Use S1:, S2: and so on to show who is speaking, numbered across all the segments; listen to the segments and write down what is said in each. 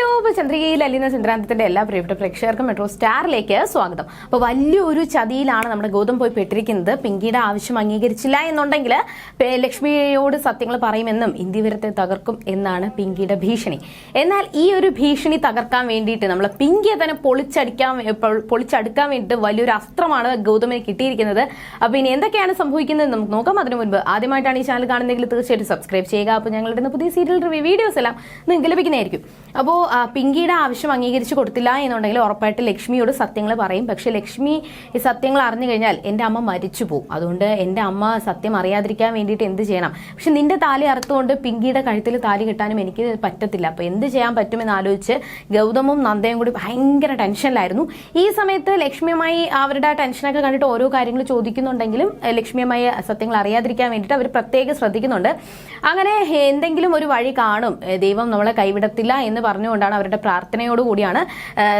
S1: Hello, ചന്ദ്രികയിൽ അലിന ചന്ദ്രാന്തത്തിന്റെ എല്ലാ പ്രിയപ്പെട്ട പ്രേക്ഷകർക്കും മെട്രോ സ്റ്റാറിലേക്ക് സ്വാഗതം. അപ്പോൾ വലിയൊരു ചതിയിലാണ് നമ്മുടെ ഗൗതം പോയി പെട്ടിരിക്കുന്നത്. പിങ്കിയുടെ ആവശ്യം അംഗീകരിച്ചില്ല എന്നുണ്ടെങ്കിൽ ലക്ഷ്മിയോട് സത്യങ്ങൾ പറയുമെന്നും ഇന്ത്യവരത്തെ തകർക്കും എന്നാണ് പിങ്കിയുടെ ഭീഷണി. എന്നാൽ ഈ ഒരു ഭീഷണി തകർക്കാൻ വേണ്ടിയിട്ട് നമ്മൾ പിങ്കിയെ തന്നെ പൊളിച്ചടുക്കാൻ വേണ്ടിയിട്ട് വലിയൊരു അസ്ത്രമാണ് ഗൗതമിന് കിട്ടിയിരിക്കുന്നത്. അപ്പോൾ ഇനി എന്തൊക്കെയാണ് സംഭവിക്കുന്നത് നമുക്ക് നോക്കാം. അതിനു മുൻപ് ആദ്യമായിട്ടാണ് ഈ ചാനൽ കാണുന്നതെങ്കിൽ തീർച്ചയായിട്ടും സബ്സ്ക്രൈബ് ചെയ്യുക. അപ്പോൾ ഞങ്ങളുടെ പുതിയ സീരിയൽ റിവ്യൂ വീഡിയോസ് എല്ലാം നിങ്ങൾക്ക് ലഭിക്കുന്നതായിരിക്കും. അപ്പോൾ പിങ്കിയുടെ ആവശ്യം അംഗീകരിച്ച് കൊടുത്തില്ല എന്നുണ്ടെങ്കിൽ ഉറപ്പായിട്ട് ലക്ഷ്മിയോട് സത്യങ്ങൾ പറയും. പക്ഷെ ലക്ഷ്മി ഈ സത്യങ്ങൾ അറിഞ്ഞു കഴിഞ്ഞാൽ എൻ്റെ അമ്മ മരിച്ചു പോകും. അതുകൊണ്ട് എൻ്റെ അമ്മ സത്യം അറിയാതിരിക്കാൻ വേണ്ടിയിട്ട് എന്ത് ചെയ്യണം? പക്ഷെ നിന്റെ താലി അറുത്തുകൊണ്ട് പിങ്കിയുടെ കഴുത്തിൽ താലി കെട്ടാനും എനിക്ക് പറ്റത്തില്ല. അപ്പോൾ എന്ത് ചെയ്യാൻ പറ്റുമെന്ന് ആലോചിച്ച് ഗൗതമും നന്ദയും കൂടി ഭയങ്കര ടെൻഷനിലായിരുന്നു. ഈ സമയത്ത് ലക്ഷ്മിയുമായി അവരുടെ ടെൻഷനൊക്കെ കണ്ടിട്ട് ഓരോ കാര്യങ്ങൾ ചോദിക്കുന്നുണ്ടെങ്കിലും ലക്ഷ്മിയുമായി സത്യങ്ങൾ അറിയാതിരിക്കാൻ വേണ്ടിയിട്ട് അവർ പ്രത്യേകം ശ്രദ്ധിക്കുന്നുണ്ട്. അങ്ങനെ എന്തെങ്കിലും ഒരു വഴി കാണും, ദൈവം നമ്മളെ കൈവിടത്തില്ല എന്ന് പറഞ്ഞുകൊണ്ടാണ് അവരുടെ പ്രാർത്ഥനയോടുകൂടിയാണ്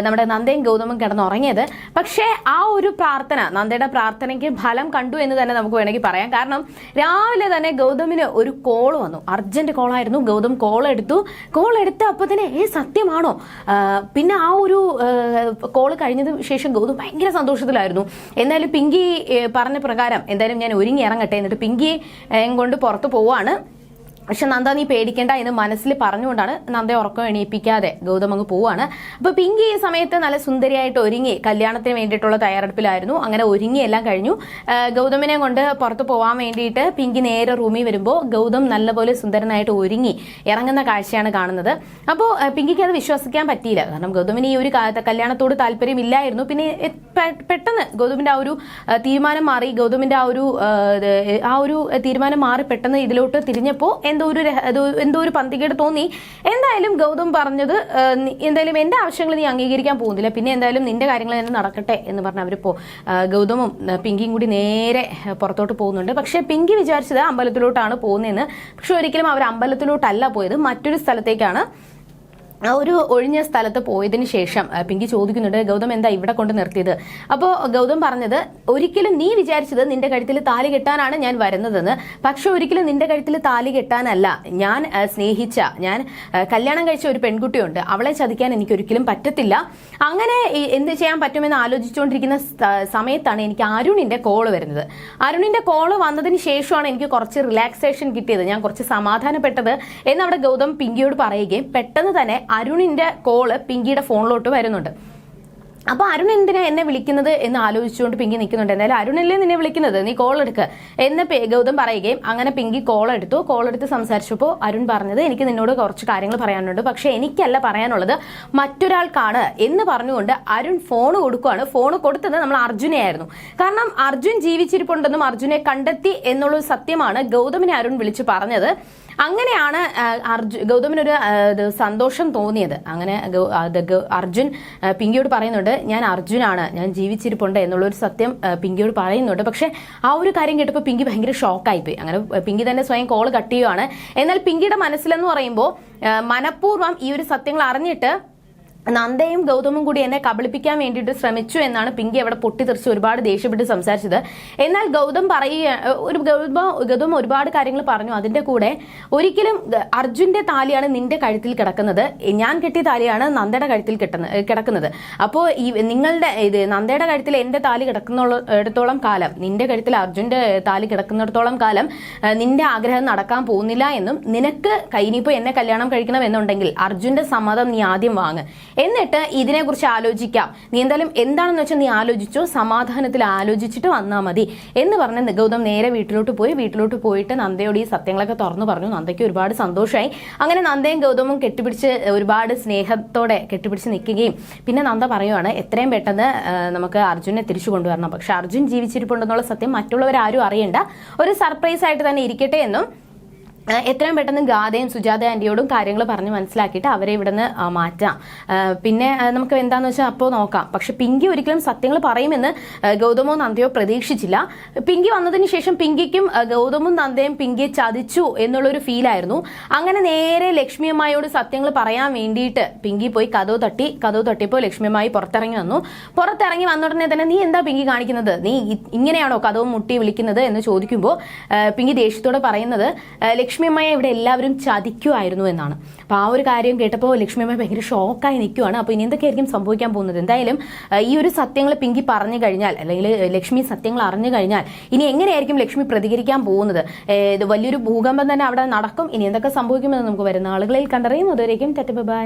S1: നമ്മുടെ നന്ദയും ഗൗതമും കിടന്നുറങ്ങിയത്. പക്ഷേ ആ ഒരു പ്രാർത്ഥന, നന്ദയുടെ പ്രാർത്ഥനയ്ക്ക് ഫലം കണ്ടു എന്ന് തന്നെ നമുക്ക് വേണമെങ്കിൽ പറയാം. കാരണം രാവിലെ തന്നെ ഗൗതമിന് ഒരു കോൾ വന്നു, അർജന്റ് കോളായിരുന്നു. ഗൗതം കോൾ എടുത്ത് അപ്പോൾ തന്നെ സത്യമാണോ? പിന്നെ ആ ഒരു കോള് കഴിഞ്ഞതിന് ശേഷം ഗൗതം ഭയങ്കര സന്തോഷത്തിലായിരുന്നു. എന്തായാലും പിങ്കി പറഞ്ഞ പ്രകാരം എന്തായാലും ഞാൻ ഒരുങ്ങി ഇറങ്ങട്ടെ, എന്നിട്ട് പിങ്കിയെ കൊണ്ട് പുറത്ത് പോവാണ്. പക്ഷെ നന്ദ നീ പേടിക്കേണ്ട എന്ന് മനസ്സിൽ പറഞ്ഞുകൊണ്ടാണ് നന്ദയെ ഉറക്കം എണീപ്പിക്കാതെ ഗൗതം അങ്ങ് പോവാണ്. അപ്പൊ പിങ്കി ഈ സമയത്ത് നല്ല സുന്ദരിയായിട്ട് ഒരുങ്ങി കല്യാണത്തിന് വേണ്ടിയിട്ടുള്ള തയ്യാറെടുപ്പിലായിരുന്നു. അങ്ങനെ ഒരുങ്ങി എല്ലാം കഴിഞ്ഞു. ഗൗതമിനെ കൊണ്ട് പുറത്ത് പോകാൻ വേണ്ടിയിട്ട് പിങ്കി നേരെ റൂമിൽ വരുമ്പോൾ ഗൗതം നല്ലപോലെ സുന്ദരനായിട്ട് ഒരുങ്ങി ഇറങ്ങുന്ന കാഴ്ചയാണ് കാണുന്നത്. അപ്പോൾ പിങ്കിക്ക് അത് വിശ്വസിക്കാൻ പറ്റിയില്ല. കാരണം ഗൗതമിന് ഈ ഒരു കല്യാണത്തോട് താല്പര്യമില്ലായിരുന്നു. പിന്നെ പെട്ടെന്ന് ഗൗതമിന്റെ ആ ഒരു തീരുമാനം മാറി. ഗൗതമിന്റെ ആ ഒരു തീരുമാനം മാറി പെട്ടെന്ന് ഇതിലോട്ട് തിരിഞ്ഞപ്പോൾ എന്തോ ഒരു പന്തികേട് തോന്നി. എന്തായാലും ഗൗതം പറഞ്ഞത്, എന്തായാലും എന്റെ ആവശ്യങ്ങൾ നീ അംഗീകരിക്കാൻ പോകുന്നില്ല, പിന്നെ എന്തായാലും നിന്റെ കാര്യങ്ങൾ തന്നെ നടക്കട്ടെ എന്ന് പറഞ്ഞ് അവരിപ്പോ ഗൗതമും പിങ്കിയും കൂടി നേരെ പുറത്തോട്ട് പോകുന്നുണ്ട്. പക്ഷെ പിങ്കി വിചാരിച്ചത് അമ്പലത്തിലോട്ടാണ് പോകുന്നതെന്ന്. പക്ഷെ ഒരിക്കലും അവർ അമ്പലത്തിലോട്ടല്ല പോയത്, മറ്റൊരു സ്ഥലത്തേക്കാണ്. ആ ഒരു ഒഴിഞ്ഞ സ്ഥലത്ത് പോയതിന് ശേഷം പിങ്കി ചോദിക്കുന്നുണ്ട്, ഗൗതം എന്താ ഇവിടെ കൊണ്ട് നിർത്തിയത്? അപ്പോൾ ഗൗതം പറഞ്ഞത്, ഒരിക്കലും നീ വിചാരിച്ചത് നിന്റെ കഴുത്തിൽ താലി കെട്ടാനാണ് ഞാൻ വരുന്നതെന്ന്. പക്ഷെ ഒരിക്കലും നിന്റെ കഴുത്തിൽ താലി കെട്ടാനല്ല. ഞാൻ സ്നേഹിച്ച, ഞാൻ കല്യാണം കഴിച്ച ഒരു പെൺകുട്ടിയുണ്ട്, അവളെ ചതിക്കാൻ എനിക്ക് ഒരിക്കലും പറ്റത്തില്ല. അങ്ങനെ എന്ത് ചെയ്യാൻ പറ്റുമെന്ന് ആലോചിച്ചുകൊണ്ടിരിക്കുന്ന സമയത്താണ് എനിക്ക് അരുണിന്റെ കോള് വരുന്നത്. അരുണിന്റെ കോള് വന്നതിന് ശേഷമാണ് എനിക്ക് കുറച്ച് റിലാക്സേഷൻ കിട്ടിയത്, ഞാൻ കുറച്ച് സമാധാനപ്പെട്ടത് എന്ന് അവിടെ ഗൗതം പിങ്കിയോട് പറയുകയും പെട്ടെന്ന് തന്നെ അരുണിന്റെ കോള് പിങ്കിയുടെ ഫോണിലോട്ട് വരുന്നുണ്ട്. അപ്പൊ അരുൺ എന്തിനാ എന്നെ വിളിക്കുന്നത് എന്ന് ആലോചിച്ചുകൊണ്ട് പിങ്കി നിൽക്കുന്നുണ്ട്. എന്തായാലും അരുണല്ലേ നിന്നെ വിളിക്കുന്നത്, നീ കോൾ എടുക്കുക എന്ന് ഗൗതം പറയുകയും അങ്ങനെ പിങ്കി കോൾ എടുത്ത് സംസാരിച്ചപ്പോൾ അരുൺ പറഞ്ഞത്, എനിക്ക് നിന്നോട് കുറച്ച് കാര്യങ്ങൾ പറയാനുണ്ട്, പക്ഷെ എനിക്കല്ല പറയാനുള്ളത്, മറ്റൊരാൾക്കാണ് എന്ന് പറഞ്ഞുകൊണ്ട് അരുൺ ഫോൺ കൊടുക്കുകയാണ്. ഫോൺ കൊടുത്തത് നമ്മൾ അർജുനെയായിരുന്നു. കാരണം അർജുൻ ജീവിച്ചിരിപ്പുണ്ടെന്നും അർജുനെ കണ്ടെത്തി എന്നുള്ളൊരു സത്യമാണ് ഗൗതമിനെ അരുൺ വിളിച്ചു പറഞ്ഞത്. അങ്ങനെയാണ് ഗൗതമിനൊരു സന്തോഷം തോന്നിയത്. അങ്ങനെ അർജുൻ പിങ്കിയോട് പറയുന്നുണ്ട്, ഞാൻ അർജുനാണ്, ഞാൻ ജീവിച്ചിരിപ്പുണ്ട് എന്നുള്ളൊരു സത്യം പിങ്കിയോട് പറയുന്നുണ്ട്. പക്ഷെ ആ ഒരു കാര്യം കേട്ടപ്പോൾ പിങ്കി ഭയങ്കര ഷോക്കായിപ്പോയി. അങ്ങനെ പിങ്കി തന്നെ സ്വയം കോൾ കട്ട് ചെയ്യുവാണ്. എന്നാൽ പിങ്കിയുടെ മനസ്സിലെന്ന് പറയുമ്പോൾ മനഃപൂർവ്വം ഈ ഒരു സത്യങ്ങൾ അറിഞ്ഞിട്ട് നന്ദയും ഗൗതമും കൂടി എന്നെ കബളിപ്പിക്കാൻ വേണ്ടിയിട്ട് ശ്രമിച്ചു എന്നാണ് പിങ്കി അവിടെ പൊട്ടിത്തെറിച്ച് ഒരുപാട് ദേഷ്യപ്പെട്ട് സംസാരിച്ചത്. എന്നാൽ ഗൗതം ഒരുപാട് കാര്യങ്ങൾ പറഞ്ഞു. അതിന്റെ കൂടെ ഒരിക്കലും അർജുന്റെ താലിയാണ് നിന്റെ കഴുത്തിൽ കിടക്കുന്നത്, ഞാൻ കെട്ടിയ താലിയാണ് നന്ദയുടെ കഴുത്തിൽ കിടക്കുന്നത്. അപ്പോൾ നന്ദയുടെ കഴുത്തിൽ എന്റെ താലി കിടക്കുന്നിടത്തോളം കാലം, നിന്റെ കഴുത്തിൽ അർജുന്റെ താലി കിടക്കുന്നിടത്തോളം കാലം നിന്റെ ആഗ്രഹം നടക്കാൻ പോകുന്നില്ല എന്നും, നിനക്ക് ഇനിയിപ്പോ എന്നെ കല്യാണം കഴിക്കണം എന്നുണ്ടെങ്കിൽ അർജുന്റെ സമ്മതം നീ ആദ്യം വാങ്ങ്, എന്നിട്ട് ഇതിനെക്കുറിച്ച് ആലോചിക്കാം, നീ എന്തായാലും എന്താണെന്ന് വെച്ചാൽ നീ ആലോചിച്ചോ, സമാധാനത്തിൽ ആലോചിച്ചിട്ട് വന്നാൽ മതി എന്ന് പറഞ്ഞ് ഗൗതം നേരെ വീട്ടിലോട്ട് പോയിട്ട് നന്ദയോട് ഈ സത്യങ്ങളൊക്കെ തുറന്നു പറഞ്ഞു. നന്ദയ്ക്ക് ഒരുപാട് സന്തോഷമായി. അങ്ങനെ നന്ദയും ഗൗതമും കെട്ടിപ്പിടിച്ച് ഒരുപാട് സ്നേഹത്തോടെ കെട്ടിപ്പിടിച്ച് നിൽക്കുകയും പിന്നെ നന്ദ പറയുവാണ്, എത്രയും പെട്ടെന്ന് നമുക്ക് അർജുനെ തിരിച്ചു കൊണ്ടുവരണം, പക്ഷെ അർജുൻ ജീവിച്ചിരിപ്പുണ്ടെന്നുള്ള സത്യം മറ്റുള്ളവരാരും അറിയണ്ട, ഒരു സർപ്രൈസ് ആയിട്ട് തന്നെ ഇരിക്കട്ടെ എന്നും എത്രയും പെട്ടെന്ന് ഗാഥയും സുജാത ആന്റിയോടും കാര്യങ്ങൾ പറഞ്ഞ് മനസ്സിലാക്കിയിട്ട് അവരെ ഇവിടുന്ന് മാറ്റാം, പിന്നെ നമുക്ക് എന്താന്ന് വെച്ചാൽ അപ്പോൾ നോക്കാം. പക്ഷെ പിങ്കി ഒരിക്കലും സത്യങ്ങൾ പറയുമെന്ന് ഗൗതമോ നന്ദയോ പ്രതീക്ഷിച്ചില്ല. പിങ്കി വന്നതിന് ശേഷം പിങ്കിക്കും ഗൗതമും നന്ദയും പിങ്കിയെ ചതിച്ചു എന്നുള്ളൊരു ഫീലായിരുന്നു. അങ്ങനെ നേരെ ലക്ഷ്മിയമ്മയോട് സത്യങ്ങൾ പറയാൻ വേണ്ടിയിട്ട് പിങ്കി പോയി കതവ് തട്ടിയപ്പോൾ ലക്ഷ്മിയമ്മായി പുറത്തിറങ്ങി വന്നു. പുറത്തിറങ്ങി വന്ന ഉടനെ തന്നെ, നീ എന്താ പിങ്കി കാണിക്കുന്നത്, നീ ഇങ്ങനെയാണോ കതവ് മുട്ടി വിളിക്കുന്നത് എന്ന് ചോദിക്കുമ്പോൾ പിങ്കി ദേഷ്യത്തോടെ പറയുന്നത്, ലക്ഷ്മി അമ്മയെ ഇവിടെ എല്ലാവരും ചതിക്കുമായിരുന്നു എന്നാണ്. അപ്പോൾ ആ ഒരു കാര്യം കേട്ടപ്പോൾ ലക്ഷ്മി അമ്മ ഭയങ്കര ഷോക്കായി നിൽക്കുവാണ്. അപ്പോൾ ഇനി എന്തൊക്കെയായിരിക്കും സംഭവിക്കാൻ പോകുന്നത്? എന്തായാലും ഈ ഒരു സത്യങ്ങൾ പിങ്കി പറഞ്ഞു കഴിഞ്ഞാൽ, അല്ലെങ്കിൽ ലക്ഷ്മി സത്യങ്ങൾ അറിഞ്ഞു കഴിഞ്ഞാൽ ഇനി എങ്ങനെയായിരിക്കും ലക്ഷ്മി പ്രതികരിക്കാൻ പോകുന്നത്? ഇത് വലിയൊരു ഭൂകമ്പം തന്നെ അവിടെ നടക്കും. ഇനി എന്തൊക്കെ സംഭവിക്കുമെന്ന് നമുക്ക് വരുന്ന ആളുകളിൽ കണ്ടറിയും. അതുവരേക്കും ബൈ.